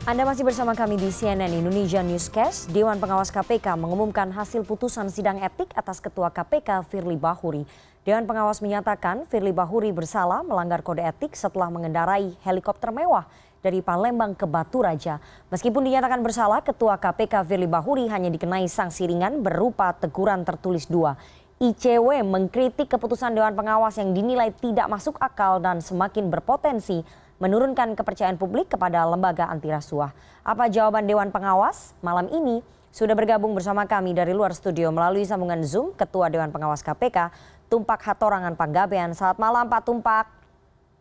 Anda masih bersama kami di CNN Indonesia Newscast. Dewan Pengawas KPK mengumumkan hasil putusan sidang etik atas Ketua KPK Firly Bahuri. Dewan Pengawas menyatakan Firly Bahuri bersalah melanggar kode etik setelah mengendarai helikopter mewah dari Palembang ke Batu Raja. Meskipun dinyatakan bersalah, Ketua KPK Firly Bahuri hanya dikenai sanksi ringan berupa teguran tertulis 2. ICW mengkritik keputusan Dewan Pengawas yang dinilai tidak masuk akal dan semakin berpotensi menurunkan kepercayaan publik kepada lembaga anti rasuah. Apa jawaban Dewan Pengawas? Malam ini sudah bergabung bersama kami dari luar studio melalui sambungan Zoom Ketua Dewan Pengawas KPK, Tumpak Hatorangan Panggabean. Selamat malam Pak Tumpak.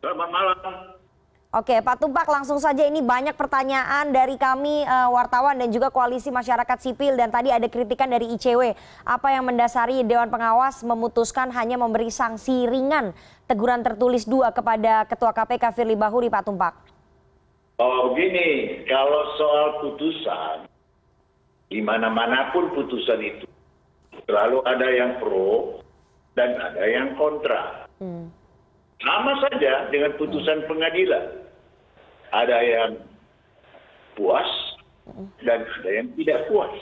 Selamat malam. Oke Pak Tumpak, langsung saja ini banyak pertanyaan dari kami wartawan dan juga koalisi masyarakat sipil, dan tadi ada kritikan dari ICW. Apa yang mendasari Dewan Pengawas memutuskan hanya memberi sanksi ringan teguran tertulis 2 kepada Ketua KPK Firly Bahuri, Pak Tumpak? Oh begini, kalau soal putusan, di mana-manapun putusan itu selalu ada yang pro dan ada yang kontra. Sama saja dengan putusan pengadilan. Ada yang puas dan ada yang tidak puas.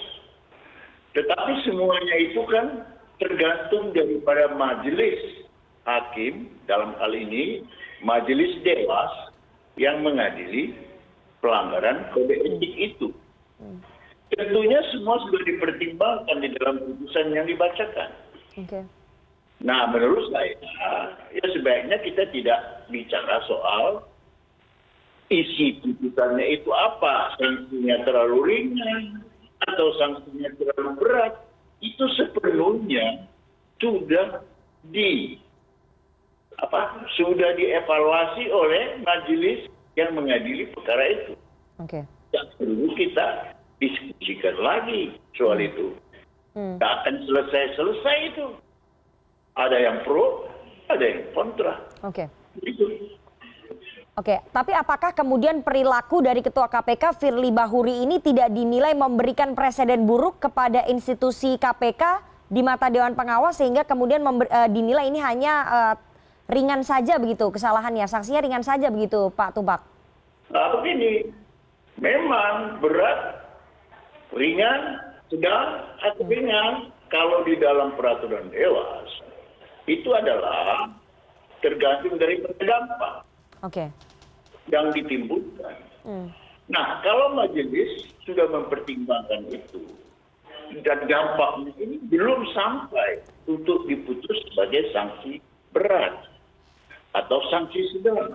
Tetapi semuanya itu kan tergantung daripada majelis hakim, dalam hal ini majelis dewas yang mengadili pelanggaran kode etik itu. Tentunya semua sudah dipertimbangkan di dalam putusan yang dibacakan. Nah, menurut saya, ya sebaiknya kita tidak bicara soal isi putusannya itu apa, sanksinya terlalu ringan atau sanksinya terlalu berat. Itu sepenuhnya sudah dievaluasi oleh majelis yang mengadili perkara itu. Tidak perlu kita diskusikan lagi soal itu. Tidak akan selesai itu. Ada yang pro, ada yang kontra. Tapi apakah kemudian perilaku dari Ketua KPK Firly Bahuri ini tidak dinilai memberikan preseden buruk kepada institusi KPK di mata Dewan Pengawas, sehingga kemudian dinilai ini hanya ringan saja begitu kesalahannya, sanksinya ringan saja begitu, Pak Tumpak? Begini, memang berat, ringan, sedang, atau ringan. Kalau di dalam peraturan dewas itu adalah tergantung dari dampak yang ditimbulkan. Nah, kalau majelis sudah mempertimbangkan itu dan dampaknya ini belum sampai untuk diputus sebagai sanksi berat atau sanksi sedang,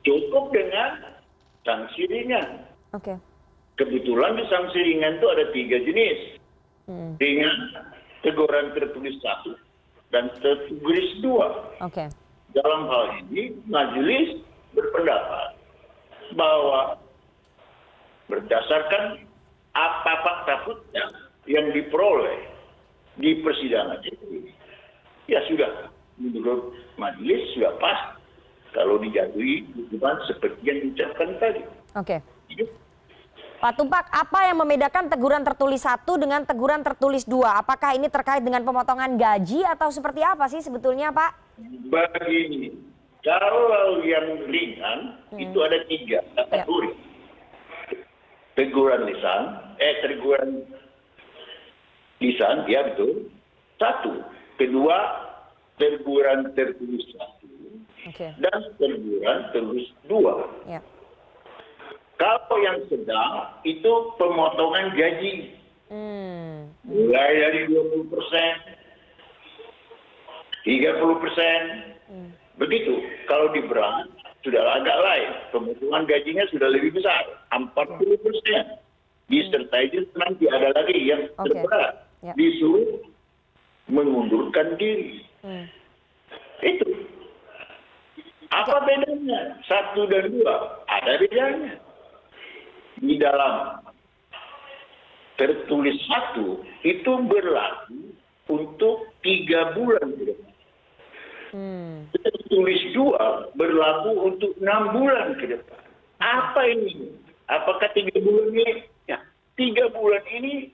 cukup dengan sanksi ringan. Kebetulan di sanksi ringan itu ada 3 jenis. Ringan, teguran tertulis 1 dan tertulis 2. Dalam hal ini majelis berpendapat bahwa berdasarkan apa fakta yang diperoleh di persidangan itu, ya sudah, menurut majelis sudah pas kalau dijatuhi hukuman seperti yang diucapkan tadi. Pak Tumpak, apa yang membedakan teguran tertulis 1 dengan teguran tertulis 2? Apakah ini terkait dengan pemotongan gaji atau seperti apa sih sebetulnya, Pak? Begini, kalau yang ringan itu ada 3 kategori. Teguran lisan, ya betul. 1. Kedua, teguran tertulis 1 dan teguran tertulis 2. Kalau yang sedang itu pemotongan gaji, mulai dari 20%, 30%, begitu. Kalau di berat sudah agak lain, pemotongan gajinya sudah lebih besar, 40%. Disertai nanti ada lagi yang terberat, disuruh mengundurkan diri. Itu. Apa bedanya 1 dan 2? Ada bedanya. Di dalam tertulis 1 itu berlaku untuk 3 bulan ke depan. Tertulis 2 berlaku untuk 6 bulan ke depan. Apa ini? Apakah 3 bulan ini? Ya, 3 bulan ini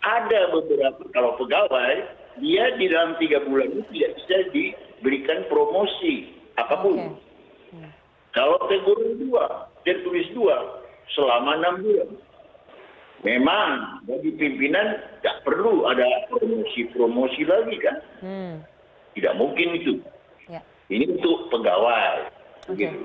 ada beberapa, kalau pegawai, dia di dalam 3 bulan ini tidak bisa diberikan promosi apapun. Kalau teguran 2, tertulis 2, selama 6 bulan. Memang bagi pimpinan tidak perlu ada promosi-promosi lagi kan. Tidak mungkin itu. Ya. Ini untuk pegawai. Okay.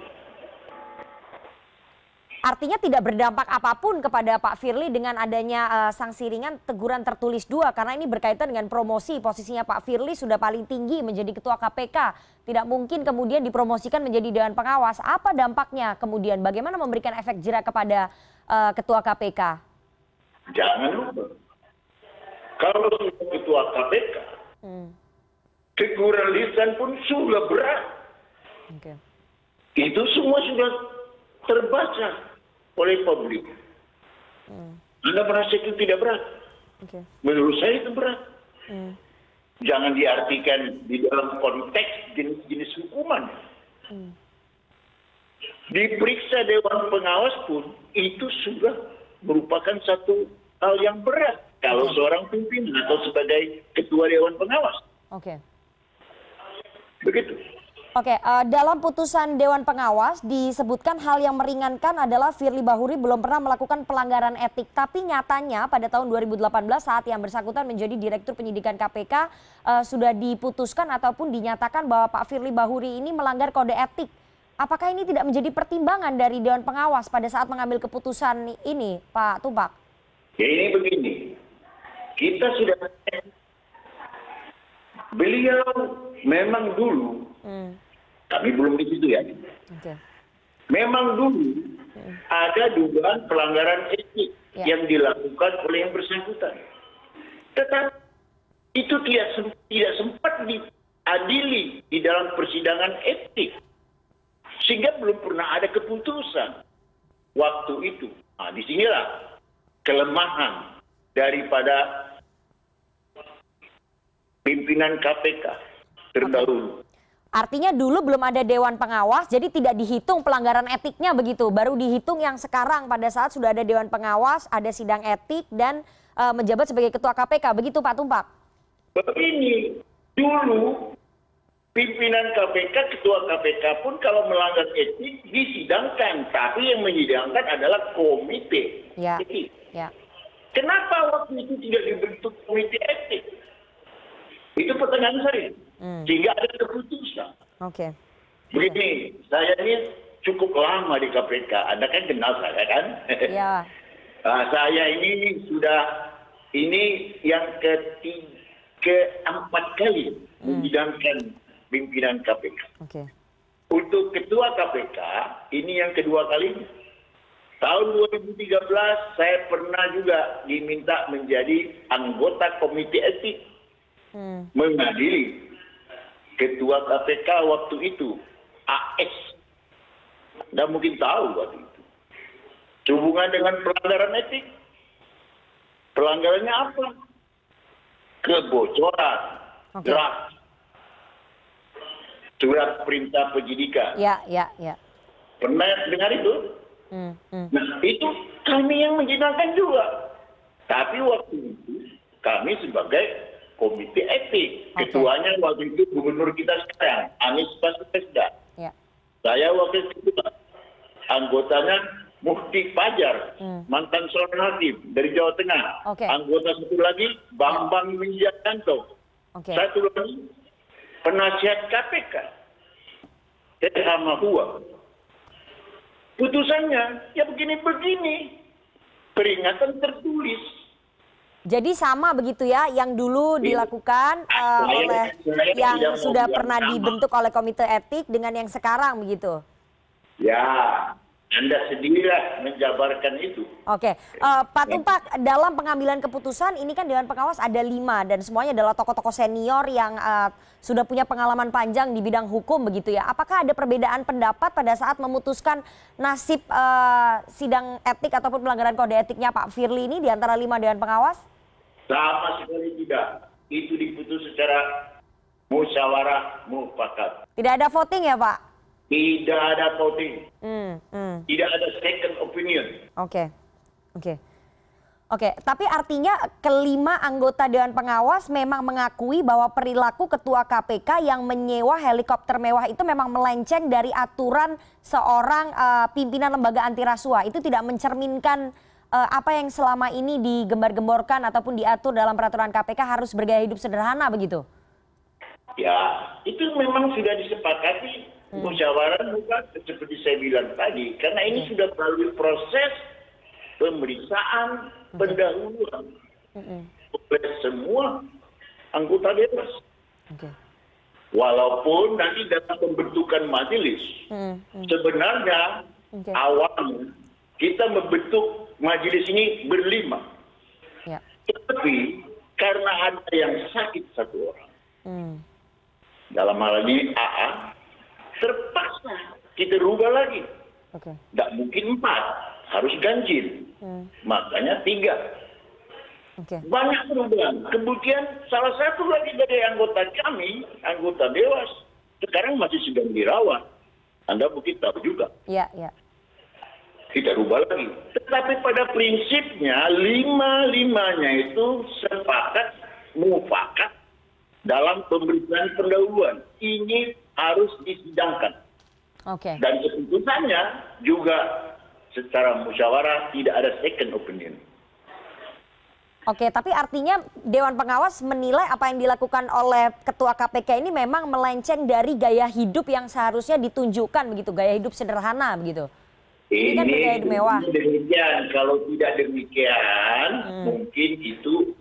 Artinya tidak berdampak apapun kepada Pak Firly dengan adanya sanksi ringan teguran tertulis 2. Karena ini berkaitan dengan promosi. Posisinya Pak Firly sudah paling tinggi menjadi ketua KPK. Tidak mungkin kemudian dipromosikan menjadi Dewan Pengawas. Apa dampaknya kemudian? Bagaimana memberikan efek jerak kepada ketua KPK? Jangan lupa, kalau sudah ketua KPK, teguran lisan pun sudah berat. Okay. Itu semua sudah terbaca oleh publik. Anda merasa itu tidak berat? Okay. Menurut saya itu berat. Jangan diartikan di dalam konteks jenis-jenis hukuman. Diperiksa Dewan Pengawas pun itu sudah merupakan satu hal yang berat kalau seorang pimpinan atau sebagai ketua Dewan Pengawas. Oke. Begitu. Oke, dalam putusan Dewan Pengawas disebutkan hal yang meringankan adalah Firly Bahuri belum pernah melakukan pelanggaran etik. Tapi nyatanya pada tahun 2018 saat yang bersangkutan menjadi Direktur Penyidikan KPK sudah diputuskan ataupun dinyatakan bahwa Pak Firly Bahuri ini melanggar kode etik. Apakah ini tidak menjadi pertimbangan dari Dewan Pengawas pada saat mengambil keputusan ini, Pak Tumpak? Ya ini begini, kita sudah beliau memang dulu, kami belum di situ ya. Okay. Memang dulu ada dugaan pelanggaran etik yang dilakukan oleh yang bersangkutan. Tetapi itu tidak sempat diadili di dalam persidangan etik. Sehingga belum pernah ada keputusan waktu itu. Nah, disinilah kelemahan daripada pimpinan KPK terdahulu. Artinya dulu belum ada Dewan Pengawas, jadi tidak dihitung pelanggaran etiknya begitu. Baru dihitung yang sekarang pada saat sudah ada Dewan Pengawas, ada sidang etik dan menjabat sebagai Ketua KPK. Begitu Pak Tumpak? Begini, dulu pimpinan KPK, Ketua KPK pun kalau melanggar etik disidangkan. Tapi yang menyidangkan adalah komite etik. Ya. Kenapa waktu itu tidak dibentuk komite etik? Itu pertanyaan saya. Sehingga ada keputusan. Oke. Begini, saya ini cukup lama di KPK. Anda kan kenal saya kan? Iya. Saya ini sudah, ini yang keempat kali menyidangkan pimpinan KPK. Okay. Untuk ketua KPK, ini yang kedua kalinya. Tahun 2013 saya pernah juga diminta menjadi anggota komite etik. Mengadili ketua KPK waktu itu, AS. Anda mungkin tahu waktu itu. Hubungan dengan pelanggaran etik. Pelanggarannya apa? Kebocoran. Draft. Surat perintah penyidikan. Ya. Pernah dengar itu? Nah, itu kami yang menjinakkan juga. Tapi waktu itu kami sebagai komite etik. Ketuanya waktu itu gubernur kita sekarang, Anies Baswedan. Ya. Saya wakil ketua. Anggotanya Mufti Fajar, mantan seorang hakim dari Jawa Tengah. Anggota satu lagi Bambang Wijayanto. Satu lagi penasihat KPK, Mahua. Putusannya ya begini-begini, peringatan tertulis. Jadi sama begitu ya, yang dulu dilakukan oleh yang sudah pernah dibentuk oleh komite etik dengan yang sekarang begitu? Ya, Anda sendirilah menjabarkan itu. Oke, Pak Tumpak, dalam pengambilan keputusan ini kan Dewan Pengawas ada 5 dan semuanya adalah tokoh-tokoh senior yang sudah punya pengalaman panjang di bidang hukum begitu ya. Apakah ada perbedaan pendapat pada saat memutuskan nasib sidang etik ataupun pelanggaran kode etiknya Pak Firly ini di antara 5 Dewan Pengawas? Sama sekali tidak. Itu diputus secara musyawarah mufakat. Tidak ada voting ya Pak? Tidak ada voting. Tidak ada second opinion. Oke. Oke, tapi artinya kelima anggota Dewan Pengawas memang mengakui bahwa perilaku Ketua KPK yang menyewa helikopter mewah itu memang melenceng dari aturan seorang pimpinan lembaga anti rasuah. Itu tidak mencerminkan apa yang selama ini digembar-gemborkan ataupun diatur dalam peraturan KPK harus bergaya hidup sederhana begitu? Ya, itu memang sudah disepakati musyawarah bukan seperti saya bilang tadi. Karena ini sudah melalui proses pemeriksaan pendahuluan oleh semua anggota Dewas. Walaupun nanti dalam pembentukan majelis, sebenarnya awalnya kita membentuk majelis ini berlima. Ya. Tetapi karena ada yang sakit satu orang, dalam hal ini AA, terpaksa kita rubah lagi. Tidak mungkin 4, harus ganjil. Makanya 3. Banyak perubahan. Kemudian salah satu lagi dari anggota kami, anggota Dewas, sekarang masih sedang dirawat. Anda mungkin tahu juga. Iya, iya. Kita rubah lagi. Tetapi pada prinsipnya, 5-5-nya itu sepakat, mufakat dalam pemberitaan pendahuluan. Ini harus disidangkan. Dan keputusannya juga secara musyawarah tidak ada second opinion. Oke, tapi artinya Dewan Pengawas menilai apa yang dilakukan oleh Ketua KPK ini memang melenceng dari gaya hidup yang seharusnya ditunjukkan begitu, gaya hidup sederhana begitu. Ini kan gaya hidup mewah. Demikian, kalau tidak demikian, mungkin itu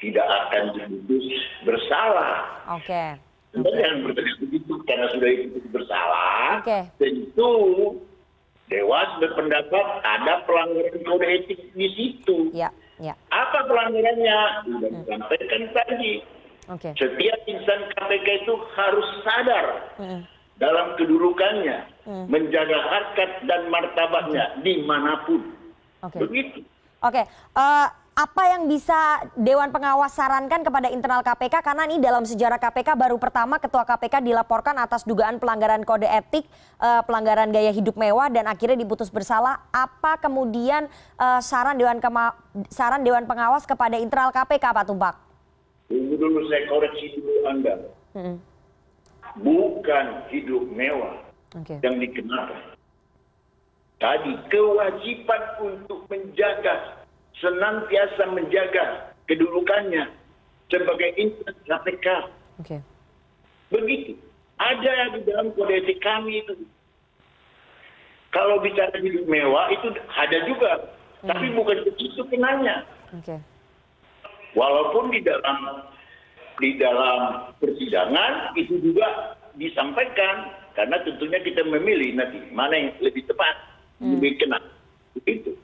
tidak akan diputus bersalah. Jangan bertanya begitu karena sudah itu bersalah. Tentu Dewas berpendapat ada pelanggaran kode etik di situ. Apa pelanggarannya? Sudah disampaikan tadi. Setiap insan KPK itu harus sadar dalam kedudukannya, menjaga harkat dan martabatnya dimanapun. Begitu. Apa yang bisa Dewan Pengawas sarankan kepada internal KPK? Karena ini dalam sejarah KPK baru pertama Ketua KPK dilaporkan atas dugaan pelanggaran kode etik, pelanggaran gaya hidup mewah dan akhirnya diputus bersalah. Apa kemudian saran Dewan Pengawas kepada internal KPK, Pak Tumpak? Tunggu dulu, saya koreksi dulu Anda. Bukan hidup mewah yang dikenakan. Tadi kewajiban untuk senantiasa menjaga kedudukannya sebagai insan KPK. Begitu. Ada di dalam kode etik kami itu. Kalau bicara hidup mewah itu ada juga, tapi bukan begitu kenanya. Walaupun di dalam persidangan itu juga disampaikan, karena tentunya kita memilih nanti mana yang lebih tepat, lebih kena. Begitu.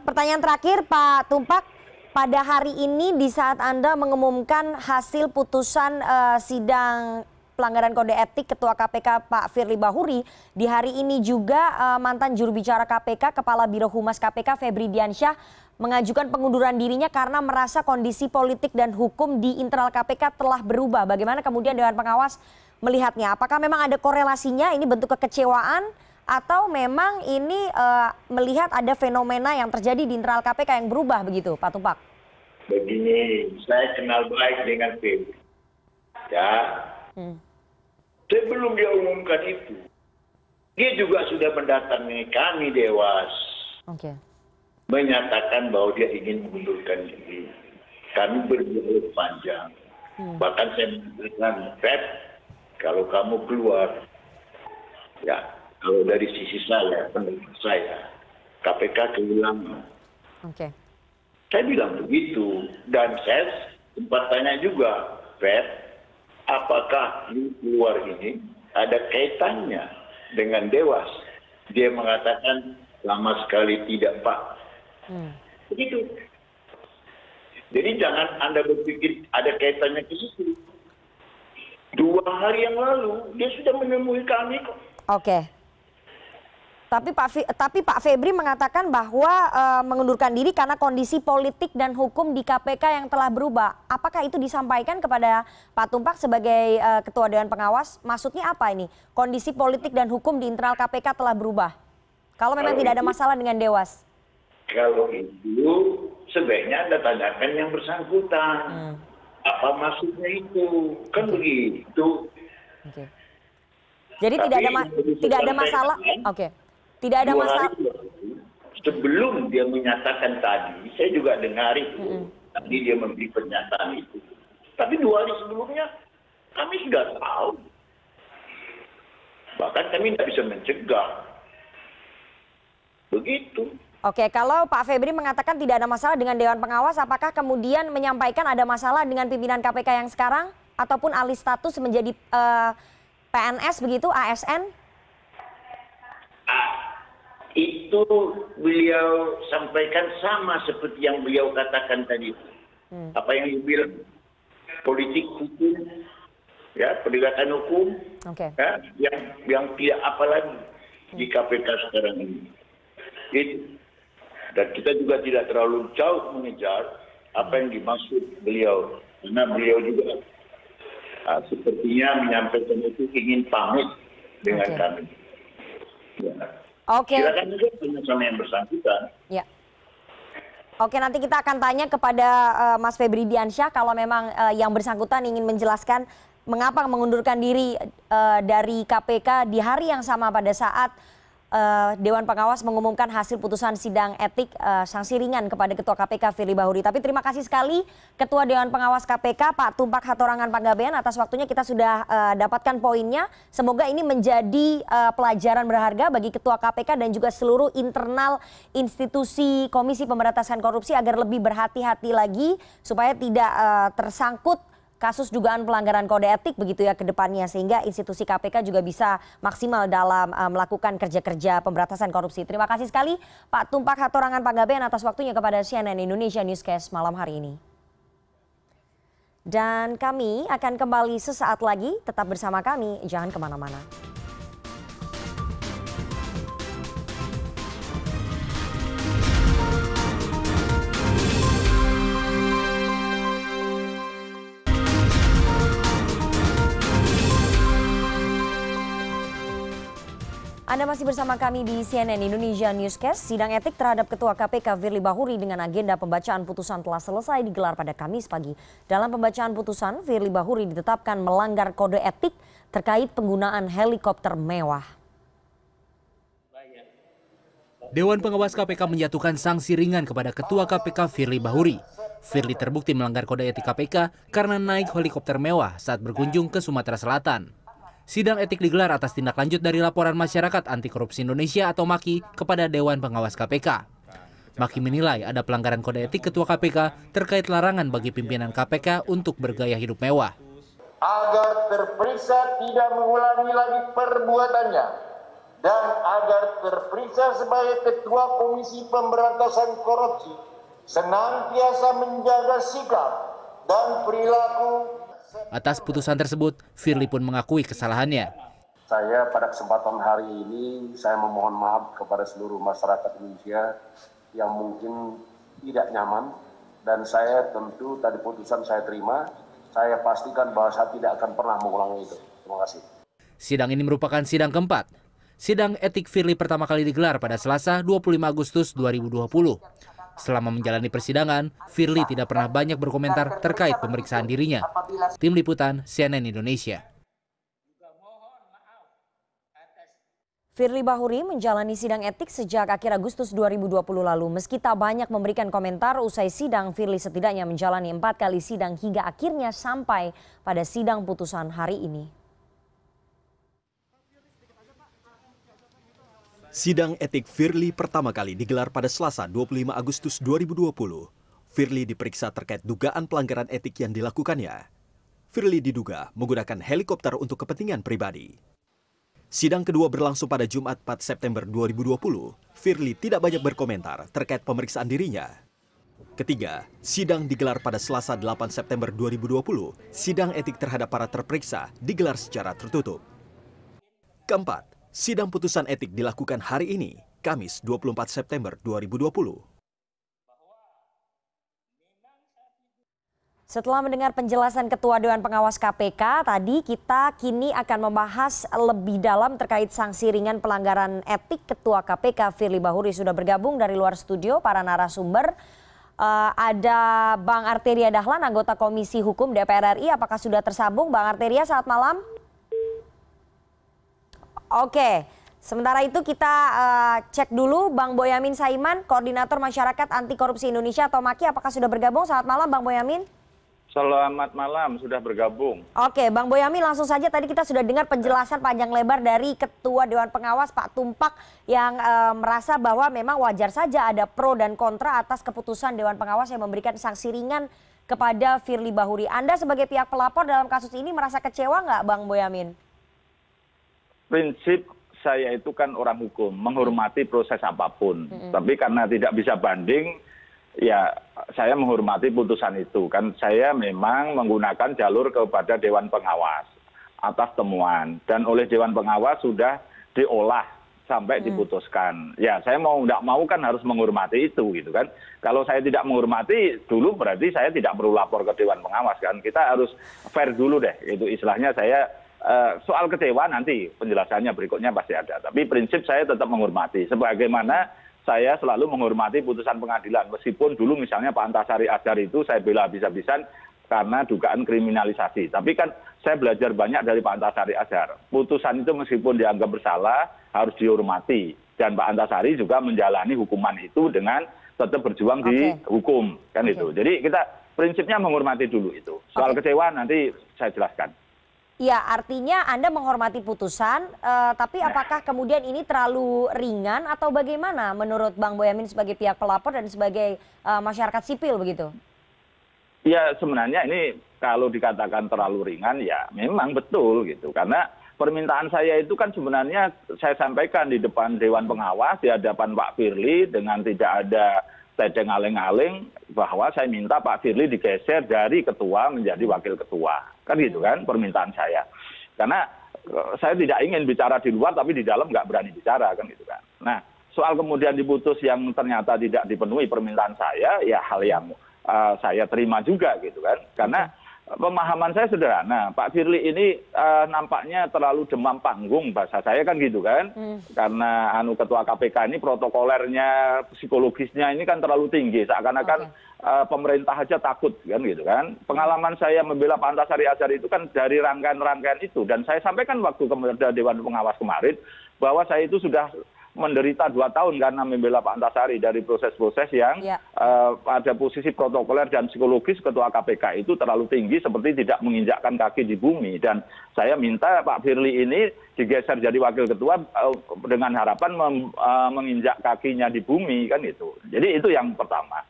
Pertanyaan terakhir Pak Tumpak, pada hari ini di saat Anda mengumumkan hasil putusan sidang pelanggaran kode etik Ketua KPK Pak Firly Bahuri, di hari ini juga mantan juru bicara KPK, Kepala Biro Humas KPK Febri Diansyah mengajukan pengunduran dirinya karena merasa kondisi politik dan hukum di internal KPK telah berubah. Bagaimana kemudian Dewan Pengawas melihatnya? Apakah memang ada korelasinya, ini bentuk kekecewaan? Atau memang ini melihat ada fenomena yang terjadi di internal KPK yang berubah begitu, Pak Tumpak? Begini, saya kenal baik dengan Febri. Sebelum dia umumkan itu, dia juga sudah mendatangi kami Dewas. Menyatakan bahwa dia ingin mengundurkan diri. Kami berdialog panjang. Bahkan saya mengatakan, Feb, kalau kamu keluar, kalau dari sisi saya, pendapat saya, KPK kehilangan. Saya bilang begitu. Dan saya sempat tanya juga, Feb, apakah keluar ini ada kaitannya dengan Dewas? Dia mengatakan, sama sekali tidak, Pak. Begitu. Jadi jangan Anda berpikir ada kaitannya ke situ. 2 hari yang lalu, dia sudah menemui kami kok. Tapi Pak Febri mengatakan bahwa mengundurkan diri karena kondisi politik dan hukum di KPK yang telah berubah. Apakah itu disampaikan kepada Pak Tumpak sebagai Ketua Dewan Pengawas? Maksudnya apa ini? Kondisi politik dan hukum di internal KPK telah berubah. Kalau memang tidak ada masalah dengan Dewas. Kalau itu sebaiknya Anda tanyakan yang bersangkutan. Apa maksudnya itu? Kan begitu. Oke. Jadi tidak ada masalah. Oke. Tidak ada masalah. Sebelum dia menyatakan tadi, saya juga dengar itu. Tadi dia memberi pernyataan itu. Tapi 2 hari sebelumnya kami sudah tahu. Bahkan kami tidak bisa mencegah. Begitu. Oke, kalau Pak Febri mengatakan tidak ada masalah dengan Dewan Pengawas, apakah kemudian menyampaikan ada masalah dengan pimpinan KPK yang sekarang? Ataupun alih status menjadi PNS begitu, ASN? Itu beliau sampaikan sama seperti yang beliau katakan tadi. Apa yang dibilang politik hukum, ya penegakan hukum, ya, yang tidak apa lagi di KPK sekarang ini. Itu. Dan kita juga tidak terlalu jauh mengejar apa yang dimaksud beliau. Karena beliau juga sepertinya menyampaikan itu ingin pamit dengan kami. Ya. Silakan juga tanya sama yang bersangkutan. Ya. Oke, nanti kita akan tanya kepada Mas Febri Diansyah kalau memang yang bersangkutan ingin menjelaskan mengapa mengundurkan diri dari KPK di hari yang sama pada saat Dewan Pengawas mengumumkan hasil putusan sidang etik sanksi ringan kepada Ketua KPK Firly Bahuri. Tapi terima kasih sekali Ketua Dewan Pengawas KPK Pak Tumpak Hatorangan Panggabean atas waktunya. Kita sudah dapatkan poinnya. Semoga ini menjadi pelajaran berharga bagi Ketua KPK dan juga seluruh internal institusi Komisi Pemberantasan Korupsi agar lebih berhati-hati lagi supaya tidak tersangkut kasus dugaan pelanggaran kode etik begitu ya ke depannya, sehingga institusi KPK juga bisa maksimal dalam melakukan kerja-kerja pemberantasan korupsi. Terima kasih sekali Pak Tumpak Hatorangan Panggabean atas waktunya kepada CNN Indonesia Newscast malam hari ini. Dan kami akan kembali sesaat lagi, tetap bersama kami, jangan kemana-mana. Anda masih bersama kami di CNN Indonesia Newscast. Sidang etik terhadap Ketua KPK Firly Bahuri dengan agenda pembacaan putusan telah selesai digelar pada Kamis pagi. Dalam pembacaan putusan, Firly Bahuri ditetapkan melanggar kode etik terkait penggunaan helikopter mewah. Dewan Pengawas KPK menjatuhkan sanksi ringan kepada Ketua KPK Firly Bahuri. Firly terbukti melanggar kode etik KPK karena naik helikopter mewah saat berkunjung ke Sumatera Selatan. Sidang etik digelar atas tindak lanjut dari laporan Masyarakat Anti Korupsi Indonesia atau MAKI kepada Dewan Pengawas KPK. MAKI menilai ada pelanggaran kode etik Ketua KPK terkait larangan bagi pimpinan KPK untuk bergaya hidup mewah. Agar terperiksa tidak mengulangi lagi perbuatannya dan agar terperiksa sebagai Ketua Komisi Pemberantasan Korupsi senantiasa menjaga sikap dan perilaku. Atas putusan tersebut, Firly pun mengakui kesalahannya. Saya pada kesempatan hari ini, saya memohon maaf kepada seluruh masyarakat Indonesia yang mungkin tidak nyaman. Dan saya tentu tadi putusan saya terima, saya pastikan bahwa saya tidak akan pernah mengulangi itu. Terima kasih. Sidang ini merupakan sidang keempat. Sidang etik Firly pertama kali digelar pada Selasa 25 Agustus 2020. Selama menjalani persidangan, Firly tidak pernah banyak berkomentar terkait pemeriksaan dirinya. Tim Liputan CNN Indonesia. Firly Bahuri menjalani sidang etik sejak akhir Agustus 2020 lalu. Meski tak banyak memberikan komentar usai sidang, Firly setidaknya menjalani 4 kali sidang hingga akhirnya sampai pada sidang putusan hari ini. Sidang etik Firly pertama kali digelar pada Selasa 25 Agustus 2020. Firly diperiksa terkait dugaan pelanggaran etik yang dilakukannya. Firly diduga menggunakan helikopter untuk kepentingan pribadi. Sidang kedua berlangsung pada Jumat 4 September 2020. Firly tidak banyak berkomentar terkait pemeriksaan dirinya. Ketiga, sidang digelar pada Selasa 8 September 2020. Sidang etik terhadap para terperiksa digelar secara tertutup. Keempat, sidang putusan etik dilakukan hari ini, Kamis 24 September 2020. Setelah mendengar penjelasan Ketua Dewan Pengawas KPK, tadi kita kini akan membahas lebih dalam terkait sanksi ringan pelanggaran etik Ketua KPK Firly Bahuri. Sudah bergabung dari luar studio para narasumber. Ada Bang Arteria Dahlan, anggota Komisi Hukum DPR RI. Apakah sudah tersambung? Bang Arteria, selamat malam. Oke, sementara itu kita cek dulu Bang Boyamin Saiman, Koordinator Masyarakat Anti Korupsi Indonesia atau MAKI. Apakah sudah bergabung? Selamat malam Bang Boyamin. Selamat malam, sudah bergabung. Oke, Bang Boyamin, langsung saja tadi kita sudah dengar penjelasan panjang lebar dari Ketua Dewan Pengawas Pak Tumpak yang merasa bahwa memang wajar saja ada pro dan kontra atas keputusan Dewan Pengawas yang memberikan sanksi ringan kepada Firly Bahuri. Anda sebagai pihak pelapor dalam kasus ini merasa kecewa nggak Bang Boyamin? Prinsip saya itu kan orang hukum, menghormati proses apapun. Tapi karena tidak bisa banding, ya saya menghormati putusan itu. Kan saya memang menggunakan jalur kepada Dewan Pengawas atas temuan. Dan oleh Dewan Pengawas sudah diolah sampai diputuskan. Ya saya mau nggak mau kan harus menghormati itu gitu kan. Kalau saya tidak menghormati dulu berarti saya tidak perlu lapor ke Dewan Pengawas kan. Kita harus fair dulu deh. Itu istilahnya saya soal kecewa nanti penjelasannya berikutnya pasti ada. Tapi prinsip saya tetap menghormati. Sebagaimana saya selalu menghormati putusan pengadilan. Meskipun dulu misalnya Pak Antasari Azhar itu saya bela habis-habisan karena dugaan kriminalisasi. Tapi kan saya belajar banyak dari Pak Antasari Azhar. Putusan itu meskipun dianggap bersalah harus dihormati. Dan Pak Antasari juga menjalani hukuman itu dengan tetap berjuang di hukum. Kan itu. Jadi kita prinsipnya menghormati dulu itu. Soal kecewa nanti saya jelaskan. Ya, artinya Anda menghormati putusan, tapi apakah kemudian ini terlalu ringan atau bagaimana menurut Bang Boyamin sebagai pihak pelapor dan sebagai masyarakat sipil begitu? Ya sebenarnya ini kalau dikatakan terlalu ringan ya memang betul gitu. Karena permintaan saya itu kan sebenarnya saya sampaikan di depan Dewan Pengawas, di hadapan Pak Firly dengan tidak ada tedeng aling-aling bahwa saya minta Pak Firly digeser dari ketua menjadi wakil ketua. Kan gitu kan permintaan saya. Karena saya tidak ingin bicara di luar tapi di dalam nggak berani bicara kan gitu kan. Nah soal kemudian diputus yang ternyata tidak dipenuhi permintaan saya ya hal yang saya terima juga gitu kan. Karena pemahaman saya sederhana, Pak Firly ini nampaknya terlalu demam panggung bahasa saya kan gitu kan. Karena ketua KPK ini protokolernya, psikologisnya ini kan terlalu tinggi. Seakan-akan pemerintah aja takut kan gitu kan. Pengalaman saya membela Pak Antasari Azhar itu kan dari rangkaian-rangkaian itu. Dan saya sampaikan waktu kepada Dewan Pengawas kemarin bahwa saya itu sudah menderita 2 tahun karena membela Pak Antasari dari proses-proses yang pada posisi protokoler dan psikologis ketua KPK itu terlalu tinggi seperti tidak menginjakkan kaki di bumi. Dan saya minta Pak Firly ini digeser jadi wakil ketua dengan harapan menginjak kakinya di bumi kan itu. Jadi itu yang pertama.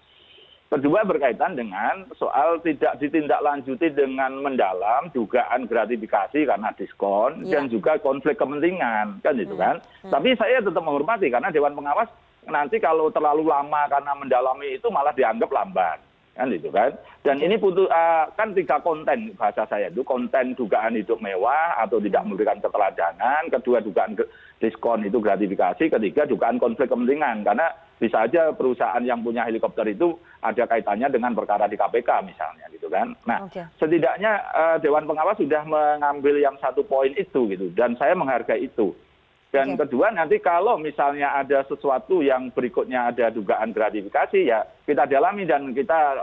Kedua berkaitan dengan soal tidak ditindaklanjuti dengan mendalam dugaan gratifikasi karena diskon dan juga konflik kepentingan kan itu kan. Tapi saya tetap menghormati karena Dewan Pengawas nanti kalau terlalu lama karena mendalami itu malah dianggap lamban kan itu kan. Dan ini kan 3 konten bahasa saya itu, konten dugaan hidup mewah atau tidak memberikan keteladanan, kedua dugaan diskon itu gratifikasi, ketiga dugaan konflik kepentingan karena bisa aja perusahaan yang punya helikopter itu ada kaitannya dengan perkara di KPK misalnya gitu kan. Nah setidaknya Dewan Pengawas sudah mengambil yang 1 poin itu gitu dan saya menghargai itu. Dan kedua nanti kalau misalnya ada sesuatu yang berikutnya ada dugaan gratifikasi ya kita dalami dan kita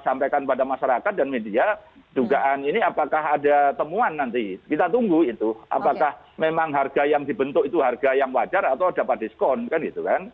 sampaikan pada masyarakat dan media dugaan ini apakah ada temuan nanti. Kita tunggu itu. Apakah memang harga yang dibentuk itu harga yang wajar atau dapat diskon kan gitu kan.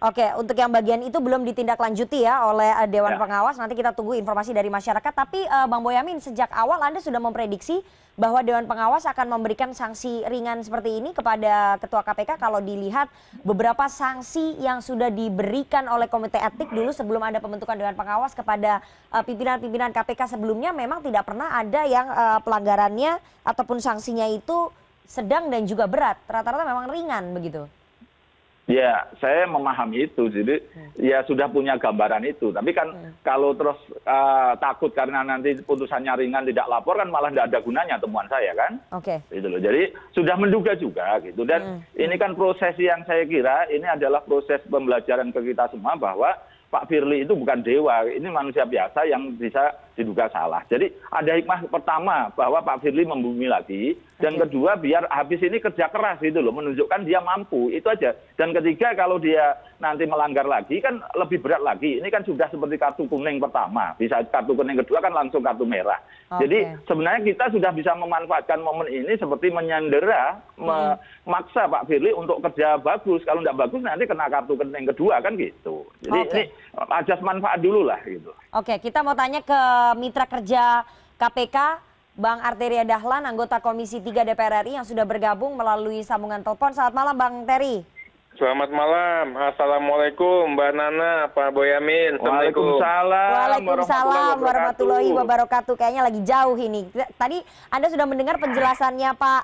Oke, untuk yang bagian itu belum ditindaklanjuti ya oleh Dewan Pengawas. Nanti kita tunggu informasi dari masyarakat. Tapi Bang Boyamin, sejak awal Anda sudah memprediksi bahwa Dewan Pengawas akan memberikan sanksi ringan seperti ini kepada Ketua KPK kalau dilihat beberapa sanksi yang sudah diberikan oleh Komite Etik dulu sebelum ada pembentukan Dewan Pengawas kepada pimpinan-pimpinan KPK sebelumnya memang tidak pernah ada yang pelanggarannya ataupun sanksinya itu sedang dan juga berat. Rata-rata memang ringan begitu. Ya, saya memahami itu. Jadi ya sudah punya gambaran itu. Tapi kan kalau terus takut karena nanti putusannya ringan tidak lapor kan malah tidak ada gunanya temuan saya kan. Gitu loh. Jadi sudah menduga juga gitu. Dan ini kan proses yang saya kira ini adalah proses pembelajaran ke kita semua bahwa Pak Firly itu bukan dewa. Ini manusia biasa yang bisa diduga salah. Jadi ada hikmah pertama bahwa Pak Firly membumi lagi, dan kedua biar habis ini kerja keras gitu loh, menunjukkan dia mampu, itu aja. Dan ketiga kalau dia nanti melanggar lagi kan lebih berat lagi. Ini kan sudah seperti kartu kuning pertama, bisa kartu kuning kedua kan langsung kartu merah. Jadi sebenarnya kita sudah bisa memanfaatkan momen ini seperti menyandera, memaksa Pak Firly untuk kerja bagus. Kalau nggak bagus nanti kena kartu kuning kedua kan gitu. Jadi ini ajas manfaat dulu lah gitu. Oke, kita mau tanya ke mitra kerja KPK, Bang Arteria Dahlan, anggota Komisi 3 DPR RI yang sudah bergabung melalui sambungan telepon. Selamat malam Bang Terry. Selamat malam. Assalamualaikum Mbak Nana, Pak Boyamin. Waalaikumsalam warahmatullahi wabarakatuh. Kayaknya lagi jauh ini. Tadi Anda sudah mendengar penjelasannya Pak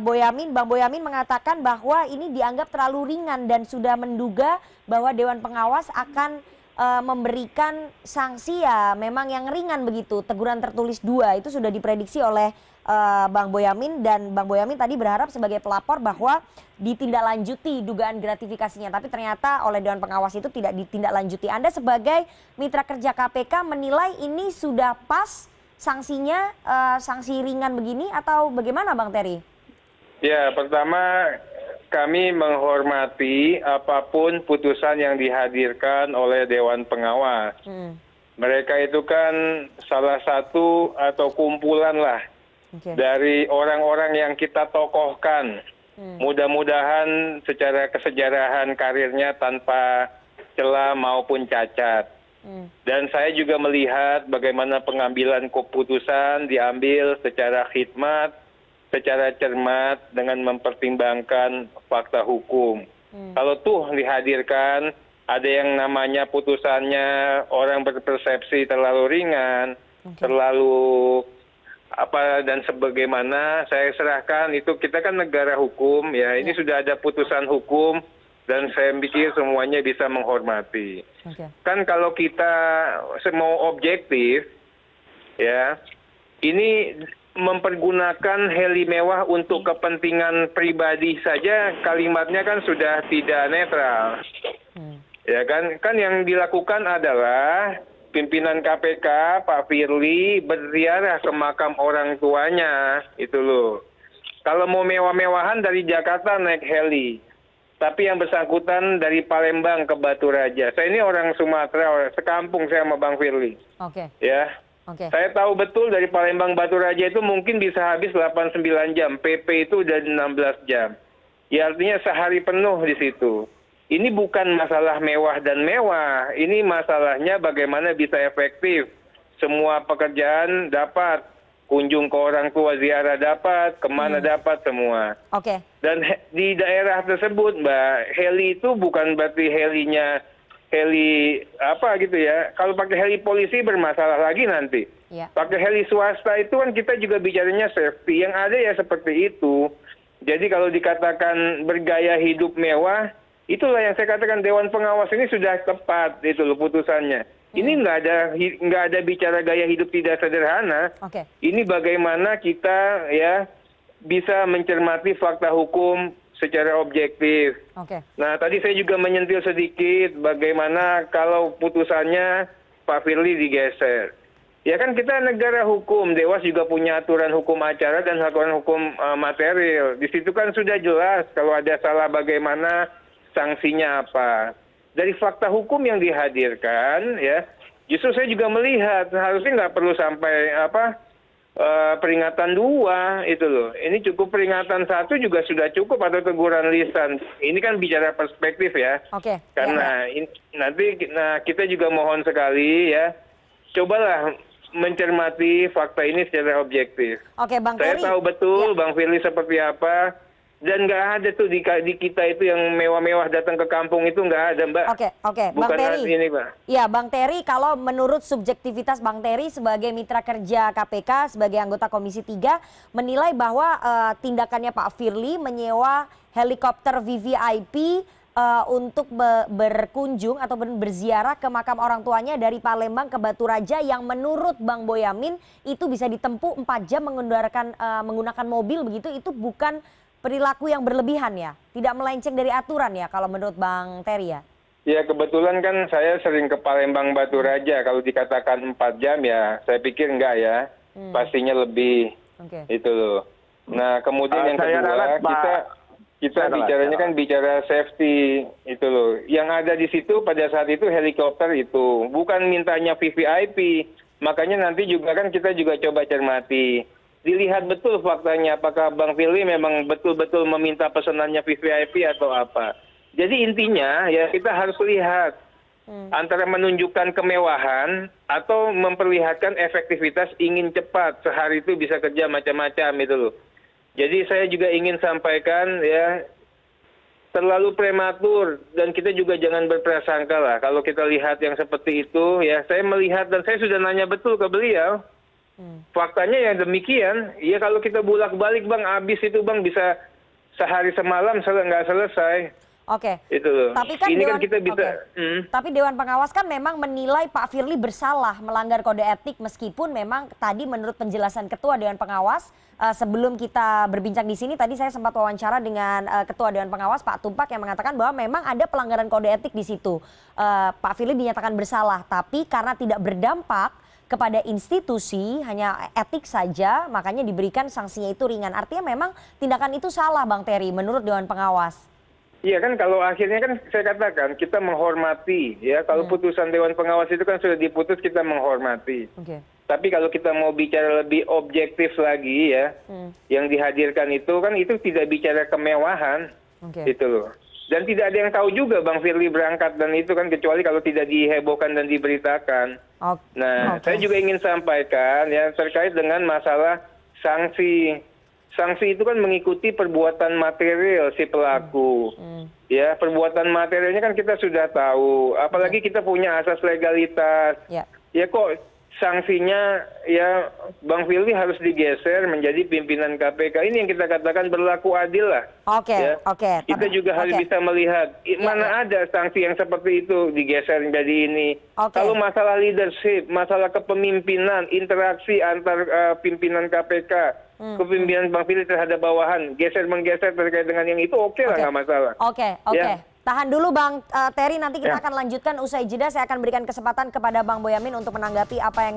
Boyamin. Bang Boyamin mengatakan bahwa ini dianggap terlalu ringan dan sudah menduga bahwa Dewan Pengawas akan memberikan sanksi ya memang yang ringan begitu. Teguran tertulis 2 itu sudah diprediksi oleh Bang Boyamin, dan Bang Boyamin tadi berharap sebagai pelapor bahwa ditindaklanjuti dugaan gratifikasinya, tapi ternyata oleh Dewan Pengawas itu tidak ditindaklanjuti. Anda sebagai mitra kerja KPK menilai ini sudah pas sanksinya, sanksi ringan begini atau bagaimana Bang Terry? Ya, pertama kami menghormati apapun putusan yang dihadirkan oleh Dewan Pengawas. Mereka itu kan salah satu atau kumpulan lah dari orang-orang yang kita tokohkan. Mudah-mudahan secara kesejarahan karirnya tanpa celah maupun cacat. Dan saya juga melihat bagaimana pengambilan keputusan diambil secara khidmat, secara cermat dengan mempertimbangkan fakta hukum. Kalau tuh dihadirkan ada yang namanya putusannya orang berpersepsi terlalu ringan, terlalu apa dan sebagaimana, saya serahkan itu. Kita kan negara hukum ya, ini sudah ada putusan hukum dan saya pikir semuanya bisa menghormati. Kan kalau kita mau objektif ya, ini mempergunakan heli mewah untuk kepentingan pribadi saja, kalimatnya kan sudah tidak netral. Ya kan yang dilakukan adalah pimpinan KPK Pak Firly berziarah ke makam orang tuanya, itu loh. Kalau mau mewah-mewahan dari Jakarta naik heli, tapi yang bersangkutan dari Palembang ke Batu Raja. Saya ini orang Sumatera, sekampung saya sama Bang Firly. Ya. Saya tahu betul dari Palembang Batu Raja itu mungkin bisa habis 8-9 jam. PP itu udah 16 jam. Ya artinya sehari penuh di situ. Ini bukan masalah mewah dan mewah. Ini masalahnya bagaimana bisa efektif. Semua pekerjaan dapat. Kunjung ke orang tua, ziarah dapat. Kemana dapat semua. Dan di daerah tersebut Mbak, heli itu bukan berarti helinya heli apa gitu ya. Kalau pakai heli polisi bermasalah lagi nanti. Pakai heli swasta itu kan kita juga bicaranya safety. Yang ada ya seperti itu. Jadi kalau dikatakan bergaya hidup mewah, itulah yang saya katakan Dewan Pengawas ini sudah tepat itu loh putusannya. Ini nggak ada bicara gaya hidup tidak sederhana. Ini bagaimana kita ya bisa mencermati fakta hukum secara objektif. Nah tadi saya juga menyentil sedikit bagaimana kalau putusannya Pak Firly digeser. Ya kan kita negara hukum, Dewas juga punya aturan hukum acara dan aturan hukum material. Di situ kan sudah jelas kalau ada salah bagaimana sanksinya apa. Dari fakta hukum yang dihadirkan ya, justru saya juga melihat harusnya nggak perlu sampai peringatan 2 itu loh. Ini cukup peringatan 1 juga sudah cukup atau teguran lisan. Ini kan bicara perspektif ya. Karena nanti kita juga mohon sekali ya, cobalah mencermati fakta ini secara objektif. Bang Saya Terry, tahu betul Bang Firly seperti apa. Dan nggak ada tuh di kita itu yang mewah-mewah datang ke kampung itu nggak ada Mbak. Bang Terry. Ini, Mbak. Ya Bang Terry, kalau menurut subjektivitas Bang Terry sebagai mitra kerja KPK, sebagai anggota Komisi 3, menilai bahwa tindakannya Pak Firly menyewa helikopter VVIP untuk berkunjung atau berziarah ke makam orang tuanya dari Palembang ke Batu Raja yang menurut Bang Boyamin itu bisa ditempuh 4 jam menggunakan mobil begitu, itu bukan perilaku yang berlebihan ya? Tidak melenceng dari aturan ya kalau menurut Bang Terry ya? Ya kebetulan kan saya sering ke Palembang Batu Raja. Kalau dikatakan 4 jam ya saya pikir enggak ya. Pastinya lebih. Itu loh. Nah kemudian yang kedua kita bicaranya kan bicara safety itu loh. Yang ada di situ pada saat itu helikopter itu bukan mintanya VVIP. Makanya nanti juga kan kita juga coba cermati. Dilihat betul faktanya apakah Bang Firly memang betul-betul meminta pesanannya VVIP atau apa. Jadi intinya ya kita harus lihat antara menunjukkan kemewahan atau memperlihatkan efektivitas ingin cepat. Sehari itu bisa kerja macam-macam itu loh. Jadi saya juga ingin sampaikan ya terlalu prematur dan kita juga jangan berprasangka lah. Kalau kita lihat yang seperti itu ya saya melihat dan saya sudah nanya betul ke beliau. Faktanya ya demikian. Ya kalau kita bolak-balik Bang habis itu Bang bisa sehari semalam nggak selesai. Oke. Itu loh. Tapi kan ini Dewan, kan kita bisa. Tapi Dewan Pengawas kan memang menilai Pak Firly bersalah melanggar kode etik meskipun memang tadi menurut penjelasan Ketua Dewan Pengawas sebelum kita berbincang di sini tadi saya sempat wawancara dengan Ketua Dewan Pengawas Pak Tumpak yang mengatakan bahwa memang ada pelanggaran kode etik di situ. Pak Firly dinyatakan bersalah tapi karena tidak berdampak kepada institusi hanya etik saja makanya diberikan sanksinya itu ringan. Artinya memang tindakan itu salah Bang Terry menurut Dewan Pengawas. Iya kan kalau akhirnya kan saya katakan kita menghormati ya kalau putusan Dewan Pengawas itu kan sudah diputus kita menghormati. Tapi kalau kita mau bicara lebih objektif lagi ya yang dihadirkan itu kan itu tidak bicara kemewahan itu loh. Dan tidak ada yang tahu juga Bang Firly berangkat dan itu kan kecuali kalau tidak dihebohkan dan diberitakan. Nah saya juga ingin sampaikan ya terkait dengan masalah sanksi. Sanksi itu kan mengikuti perbuatan material si pelaku. Ya, perbuatan materialnya kan kita sudah tahu. Apalagi kita punya asas legalitas. Ya kok sanksinya ya Bang Firly harus digeser menjadi pimpinan KPK. Ini yang kita katakan berlaku adil lah. Kita juga harus bisa melihat mana ada sanksi yang seperti itu digeser menjadi ini. Kalau masalah leadership, masalah kepemimpinan, interaksi antar pimpinan KPK, kepemimpinan Bang Firly terhadap bawahan, geser-menggeser terkait dengan yang itu oke lah nggak masalah. Ya. Tahan dulu Bang Terry, nanti kita akan lanjutkan usai jeda. Saya akan berikan kesempatan kepada Bang Boyamin untuk menanggapi apa yang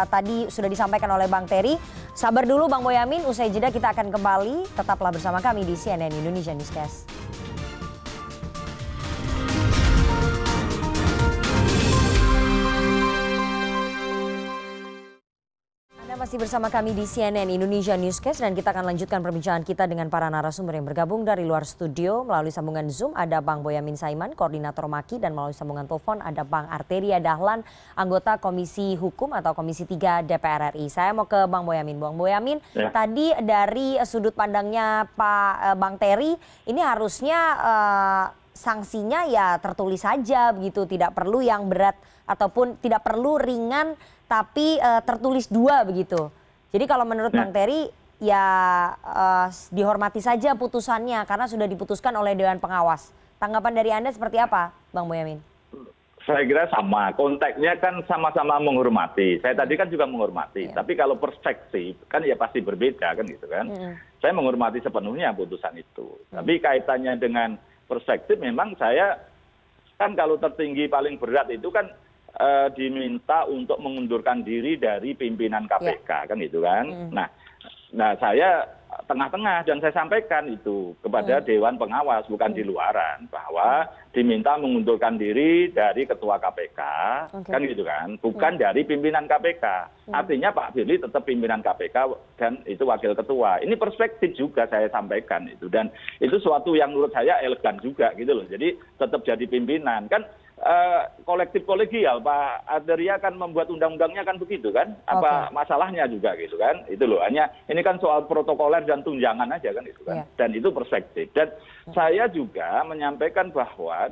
tadi sudah disampaikan oleh Bang Terry. Sabar dulu Bang Boyamin, usai jeda kita akan kembali. Tetaplah bersama kami di CNN Indonesia Newscast. Masih bersama kami di CNN Indonesia Newscast dan kita akan lanjutkan perbincangan kita dengan para narasumber yang bergabung dari luar studio melalui sambungan Zoom. Ada Bang Boyamin Saiman, Koordinator Maki, dan melalui sambungan telepon ada Bang Arteria Dahlan, anggota Komisi Hukum atau Komisi 3 DPR RI. Saya mau ke Bang Boyamin. Bang Boyamin, tadi dari sudut pandangnya Pak Bang Terry, ini harusnya sanksinya ya tertulis saja begitu, tidak perlu yang berat ataupun tidak perlu ringan tapi tertulis 2 begitu. Jadi kalau menurut Bang Terry ya dihormati saja putusannya karena sudah diputuskan oleh Dewan Pengawas. Tanggapan dari Anda seperti apa Bang Boyamin? Saya kira sama, konteksnya kan sama-sama menghormati. Saya tadi kan juga menghormati, tapi kalau perspektif kan ya pasti berbeda kan gitu kan. Saya menghormati sepenuhnya putusan itu. Tapi kaitannya dengan perspektif memang saya kan kalau tertinggi paling berat itu kan diminta untuk mengundurkan diri dari pimpinan KPK kan gitu kan. Nah saya tengah-tengah dan saya sampaikan itu kepada Dewan Pengawas bukan di luaran bahwa diminta mengundurkan diri dari Ketua KPK kan gitu kan, bukan dari pimpinan KPK. Artinya Pak Firly tetap pimpinan KPK dan itu wakil ketua. Ini perspektif juga saya sampaikan itu dan itu suatu yang menurut saya elegan juga gitu loh. Jadi tetap jadi pimpinan kan. Kolektif kolegial Pak Arteria kan membuat undang-undangnya kan begitu kan, apa masalahnya juga gitu kan, itu loh, hanya ini kan soal protokoler dan tunjangan aja kan itu kan, dan itu perspektif. Dan saya juga menyampaikan bahwa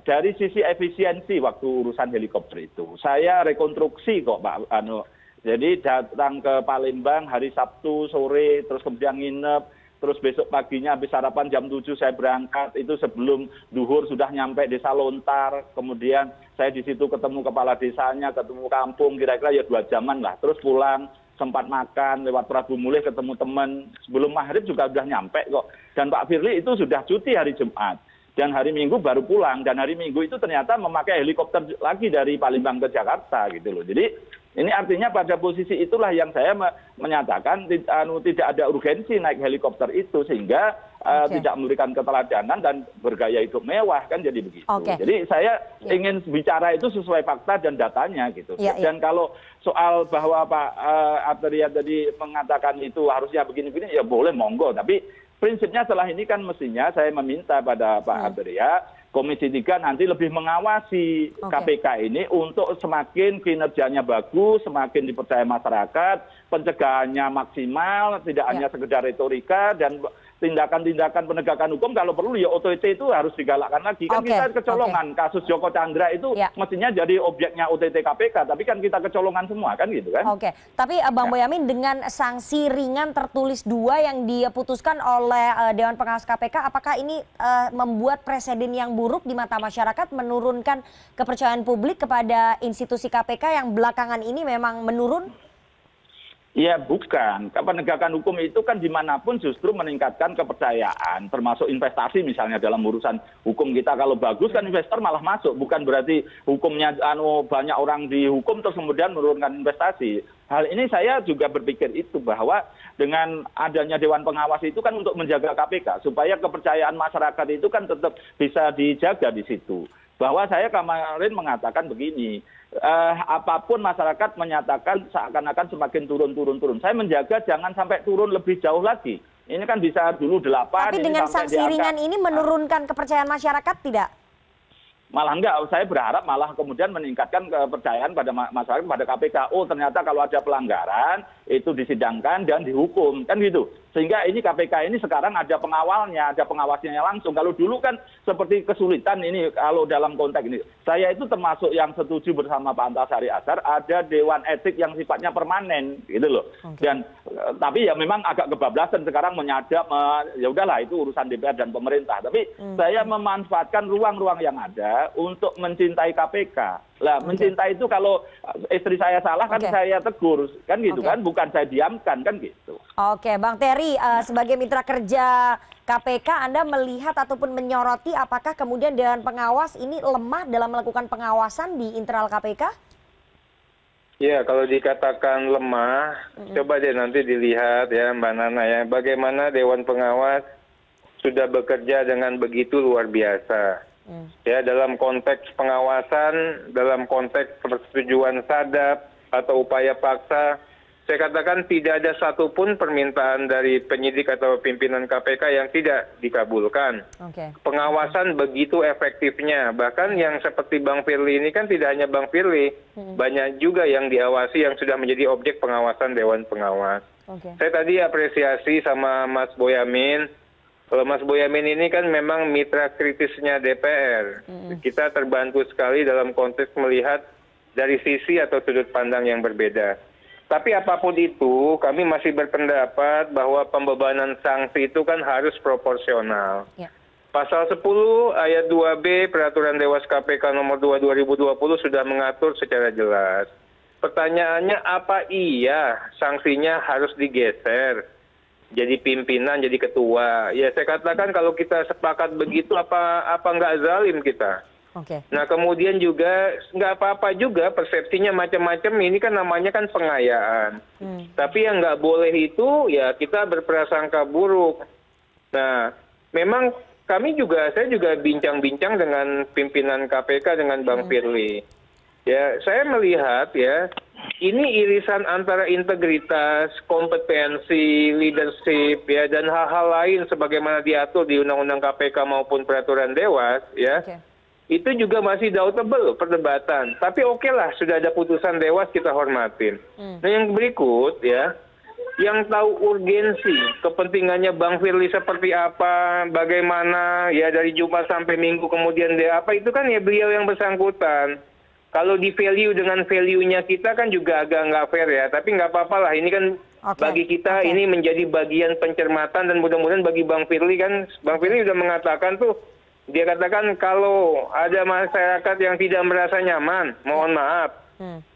dari sisi efisiensi waktu urusan helikopter itu saya rekonstruksi kok Pak jadi datang ke Palembang hari Sabtu sore terus kemudian nginep. Terus besok paginya habis sarapan jam 7 saya berangkat, itu sebelum duhur sudah nyampe desa Lontar, kemudian saya di situ ketemu kepala desanya, ketemu kampung, kira-kira ya 2 jaman lah, terus pulang, sempat makan, lewat Prabu Mulih ketemu teman, sebelum maghrib juga sudah nyampe kok. Dan Pak Firly itu sudah cuti hari Jumat. dan hari Minggu baru pulang, dan hari Minggu itu ternyata memakai helikopter lagi dari Palembang ke Jakarta gitu loh. Jadi ini artinya pada posisi itulah yang saya menyatakan tidak ada urgensi naik helikopter itu, sehingga tidak memberikan keteladanan dan bergaya hidup mewah, kan jadi begitu. Jadi saya ingin bicara itu sesuai fakta dan datanya gitu. Dan kalau soal bahwa Pak Arteria tadi mengatakan itu harusnya begini-begini, ya boleh, monggo. Tapi prinsipnya setelah ini kan mestinya saya meminta pada Pak Arteria, Komisi 3 nanti lebih mengawasi KPK ini untuk semakin kinerjanya bagus, semakin dipercaya masyarakat, pencegahannya maksimal, tidak hanya sekedar retorika, dan tindakan-tindakan penegakan hukum kalau perlu ya OTT itu harus digalakkan lagi. Kan kita kecolongan, kasus Joko Chandra itu mestinya jadi objeknya OTT KPK, tapi kan kita kecolongan semua, kan gitu kan. Tapi Bang Boyamin, dengan sanksi ringan tertulis 2 yang diputuskan oleh Dewan Pengawas KPK, apakah ini membuat presiden yang buruk di mata masyarakat, menurunkan kepercayaan publik kepada institusi KPK yang belakangan ini memang menurun? Ya bukan, penegakan hukum itu kan dimanapun justru meningkatkan kepercayaan, termasuk investasi misalnya dalam urusan hukum kita. Kalau bagus kan investor malah masuk, bukan berarti hukumnya banyak orang dihukum terus kemudian menurunkan investasi. Hal ini saya juga berpikir itu, bahwa dengan adanya Dewan Pengawas itu kan untuk menjaga KPK, supaya kepercayaan masyarakat itu kan tetap bisa dijaga di situ. Bahwa saya kemarin mengatakan begini, apapun masyarakat menyatakan seakan-akan semakin turun. Saya menjaga jangan sampai turun lebih jauh lagi. Ini kan bisa dulu 8. Tapi dengan sanksi ringan ini menurunkan kepercayaan masyarakat tidak? Malah enggak, saya berharap malah kemudian meningkatkan kepercayaan pada masyarakat, pada KPK. Oh ternyata kalau ada pelanggaran itu disidangkan dan dihukum, kan gitu. Sehingga ini KPK ini sekarang ada pengawalnya, ada pengawasnya langsung. Kalau dulu kan seperti kesulitan ini kalau dalam konteks ini. Saya itu termasuk yang setuju bersama Pak Antasari Azhar, ada Dewan Etik yang sifatnya permanen gitu loh. Dan tapi ya memang agak kebablasan sekarang menyadap, ya udahlah itu urusan DPR dan pemerintah. Tapi saya memanfaatkan ruang-ruang yang ada untuk mencintai KPK. Lah mencintai itu kalau istri saya salah kan saya tegur, kan gitu kan, bukan saya diamkan, kan gitu. Bang Terry, sebagai mitra kerja KPK, Anda melihat ataupun menyoroti apakah kemudian Dewan Pengawas ini lemah dalam melakukan pengawasan di internal KPK? Ya, kalau dikatakan lemah, coba deh nanti dilihat ya Mbak Nana ya, bagaimana Dewan Pengawas sudah bekerja dengan begitu luar biasa. Ya, dalam konteks pengawasan, dalam konteks persetujuan sadap atau upaya paksa, saya katakan tidak ada satupun permintaan dari penyidik atau pimpinan KPK yang tidak dikabulkan. Pengawasan begitu efektifnya, bahkan yang seperti Bang Firly ini kan tidak hanya Bang Firly, banyak juga yang diawasi yang sudah menjadi objek pengawasan Dewan Pengawas. Saya tadi apresiasi sama Mas Boyamin. Kalau Mas Boyamin ini kan memang mitra kritisnya DPR. Kita terbantu sekali dalam konteks melihat dari sisi atau sudut pandang yang berbeda. Tapi apapun itu, kami masih berpendapat bahwa pembebanan sanksi itu kan harus proporsional. Pasal 10 ayat 2B Peraturan Dewas KPK nomor 2 2020 sudah mengatur secara jelas. Pertanyaannya, apa iya sanksinya harus digeser? Jadi pimpinan, jadi ketua. Ya saya katakan kalau kita sepakat begitu, apa nggak zalim kita? Nah kemudian juga nggak apa-apa juga persepsinya macam-macam, ini kan namanya kan pengayaan. Tapi yang nggak boleh itu ya kita berprasangka buruk. Nah memang saya juga bincang-bincang dengan pimpinan KPK, dengan Bang Firly. Ya saya melihat ya, ini irisan antara integritas, kompetensi, leadership, ya, dan hal-hal lain sebagaimana diatur di Undang-Undang KPK maupun Peraturan Dewas, ya, itu juga masih doubtable perdebatan. Tapi oke lah, sudah ada putusan Dewas, kita hormatin. Nah yang berikut, ya, yang tahu urgensi, kepentingannya Bang Firly seperti apa, bagaimana, ya dari Jumat sampai Minggu kemudian dia apa, itu kan ya beliau yang bersangkutan. Kalau di value dengan value-nya kita kan juga agak nggak fair ya, tapi nggak apa-apa lah. Ini kan bagi kita ini menjadi bagian pencermatan, dan mudah-mudahan bagi Bang Firly kan, Bang Firly sudah mengatakan tuh, dia katakan kalau ada masyarakat yang tidak merasa nyaman, mohon maaf,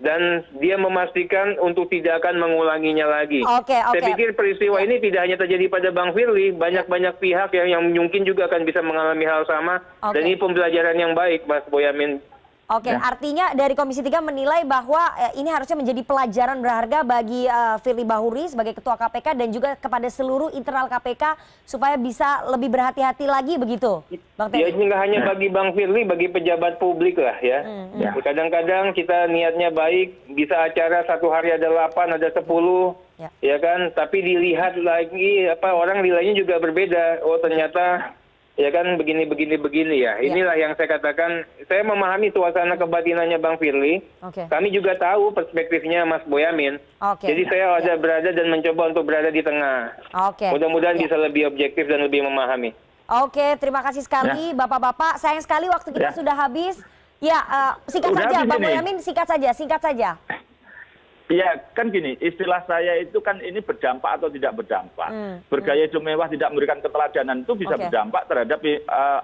dan dia memastikan untuk tidak akan mengulanginya lagi. Saya pikir peristiwa ini tidak hanya terjadi pada Bang Firly, banyak pihak yang mungkin juga akan bisa mengalami hal sama, dan ini pembelajaran yang baik, Mas Boyamin. Artinya dari Komisi 3 menilai bahwa ini harusnya menjadi pelajaran berharga bagi Firly Bahuri sebagai Ketua KPK dan juga kepada seluruh internal KPK supaya bisa lebih berhati-hati lagi begitu, Bang Terry? Ya ini nggak hanya bagi Bang Firly, bagi pejabat publik lah ya. Kadang-kadang kita niatnya baik, bisa acara satu hari ada 8, ada 10, ya kan? Tapi dilihat lagi orang nilainya juga berbeda. Oh ternyata ya kan begini ya. Inilah yang saya katakan, saya memahami suasana kebatinannya Bang Firly. Kami juga tahu perspektifnya Mas Boyamin. Jadi saya ada berada dan mencoba untuk berada di tengah. Mudah-mudahan bisa lebih objektif dan lebih memahami. Terima kasih sekali Bapak-bapak. Sayang sekali waktu kita sudah habis. Ya, singkat saja Bang Boyamin, singkat saja. Iya, kan gini, istilah saya itu kan ini berdampak atau tidak berdampak. Bergaya hidup mewah tidak memberikan keteladanan itu bisa berdampak terhadap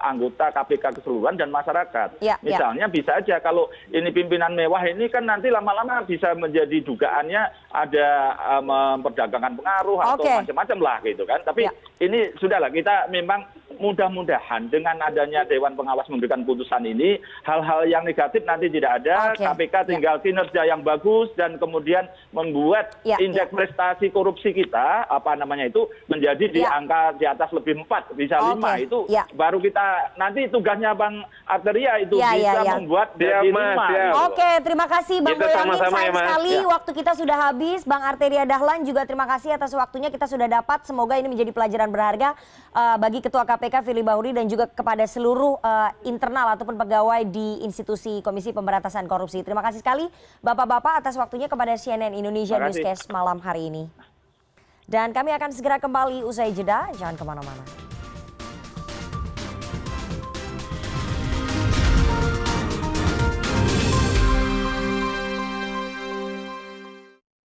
anggota KPK keseluruhan dan masyarakat. Misalnya bisa aja kalau ini pimpinan mewah ini kan nanti lama-lama bisa menjadi dugaannya ada memperdagangkan pengaruh atau macam-macam lah gitu kan. Tapi ini sudahlah, kita memang mudah-mudahan dengan adanya Dewan Pengawas memberikan putusan ini, hal-hal yang negatif nanti tidak ada, KPK tinggal kinerja yang bagus dan kemudian membuat indeks prestasi korupsi kita menjadi di angka di atas lebih 4, bisa 5 itu baru kita nanti tugasnya Bang Arteria itu bisa membuat jadi 5. Terima kasih Bang Boyamin, sayang sekali waktu kita sudah habis. Bang Arteria Dahlan juga terima kasih atas waktunya, kita sudah dapat, semoga ini menjadi pelajaran berharga bagi Ketua KPK Firly Bahuri dan juga kepada seluruh internal ataupun pegawai di institusi Komisi Pemberantasan Korupsi. Terima kasih sekali Bapak-bapak atas waktunya kepada CNN Indonesia Newscast malam hari ini. Dan kami akan segera kembali usai jeda, jangan kemana-mana.